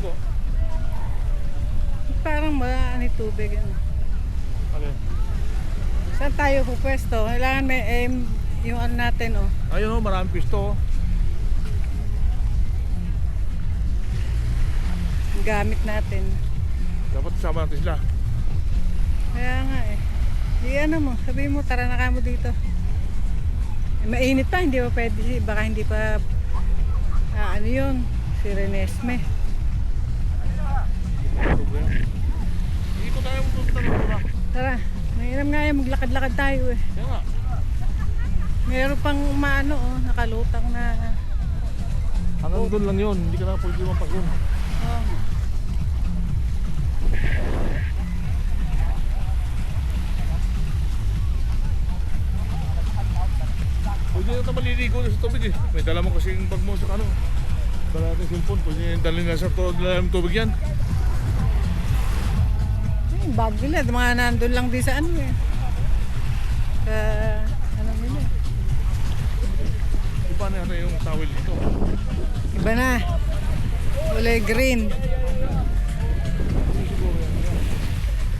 maligo. Parang maani tubig. Ano. Alin? Saan tayo pupwesto? Kailangan may aim yung ano natin, oh. Ayun oh, maraming pisto oh. Yung gamit natin. Dapat sama natin sila. Kaya nga eh. Di ano mo, sabihin mo, tara na kamo dito. Eh, mainit pa, hindi pa pwede. Baka hindi pa, ano yun, si Renesme. Hindi ko tayo pupunta ng muna. Tara, mainam nga yan, maglakad-lakad tayo eh. Kaya nga. Meron pang umano, oh, nakalutang na. Hanggang doon lang yun, hindi ka na pwede mapag-un. Oh. Pwede na maliligo na sa tubig eh. May dala mo kasi yung bag mo sa ano. Dala natin cellphone, pwede dalhin na sa tubig yan. Yung bag nila, mga nandun lang din sa ano eh. Sa, ano nila. Iba na yata yung towel dito. Iba na. Kulay green.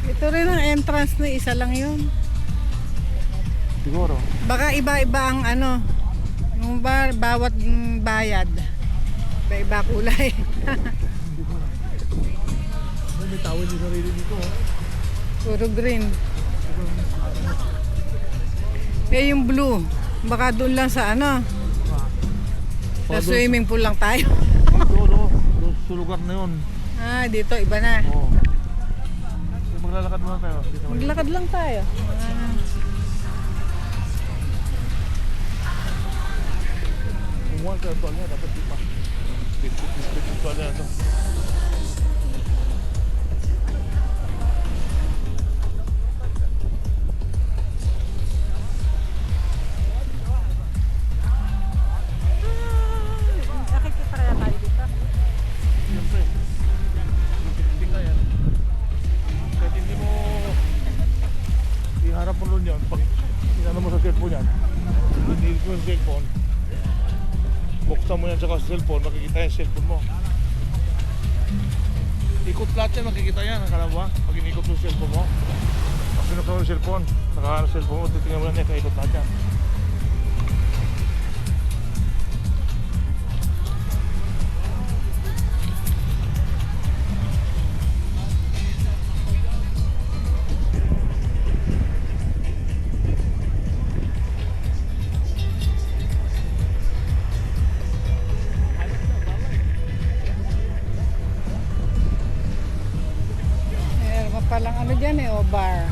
Ito rin ang entrance na isa lang yun. Siguro. Baka iba-iba ang ano, yung bawat bayad. Iba-iba kulay. May towel yung sarili dito oh. Puro green. Eh yung blue, baka doon lang sa ano, sa swimming pool lang tayo. Doon sa lugar na yun. Ah, dito iba na. Oo. Maglalakad muna tayo. Maglakad lang tayo. Kumuha ka tuwalya, dapat di pa. Biscuit yung tuwalya na ito. Nakikita kaya tayo dito? Siyempre. Hindi ka yan. Kahit hindi mo iharap mo nun yan. Pag inano mo sa cellphone yan, hindi mo yung cellphone. Buksan mo yan sa cellphone, makikita yung cellphone mo. Ikot lahat yan, makikita yan. Akala mo ba? Pag inikot mo yung cellphone mo, pag sinuksan mo yung cellphone, nakaharap yung cellphone mo, titingnan mo yan, nakaikot lahat yan. Meron pa palang ano dyan eh, o bar.